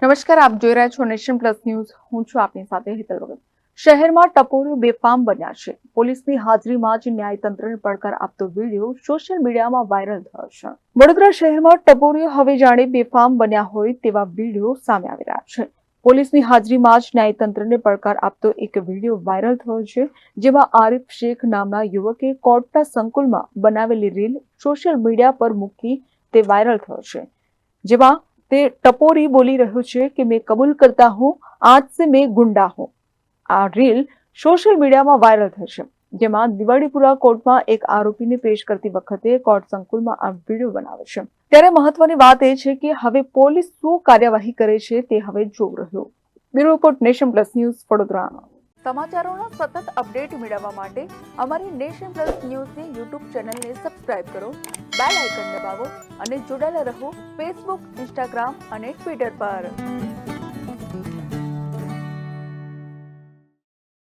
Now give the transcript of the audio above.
નમસ્કાર, આપ જોઈ રહ્યા છો નેશન પ્લસ ન્યૂઝ. હું છું આપની સાથે હેતલ વગર. શહેરમાં ટપોરીઓ બેફામ બન્યા છે. પોલીસની હાજરીમાં જ ન્યાયતંત્રને પડકાર આપતો વિડીયો સોશિયલ મીડિયામાં વાયરલ થયો છે. વડોદરા શહેરમાં ટપોરીઓ હવે જાણે બેફામ બન્યા હોય તેવા વિડીયો સામે આવી રહ્યા છે. પોલીસની હાજરીમાં જ ન્યાયતંત્રને પડકાર આપતો એક વિડીયો વાયરલ થયો છે, જેમાં આરિફ શેખ નામના યુવકે કોર્ટના સંકુલમાં બનાવેલી રીલ સોશિયલ મીડિયા પર મૂકી તે વાયરલ થયો છે, જેમાં તે ટપોરી બોલી રહ્યો છે કે मैं कबूल करता हूँ, आज से मैं गुंडा हूँ. આ રીલ સોશિયલ મીડિયામાં વાયરલ થઈ છે, જેમાં દિવાળીપુરા કોર્ટમાં એક આરોપીને પેશ કરતી વખતે કોર્ટ સંકુલમાં આ વિડીયો બનાવે છે. ત્યારે મહત્વની વાત એ છે કે હવે પોલીસ શું કાર્યવાહી કરે છે તે હવે જોવું રહ્યું. Bureau report, nation plus news, Vadodara. સમાચારોના સતત અપડેટ મેળવવા માટે અમારી નેશન પ્લસ ન્યૂઝની યુટ્યુબ ચેનલને સબસ્ક્રાઇબ કરો, બેલ આઇકન દબાવો અને જોડાયેલા રહો ફેસબુક, ઇન્સ્ટાગ્રામ અને ટ્વિટર પર.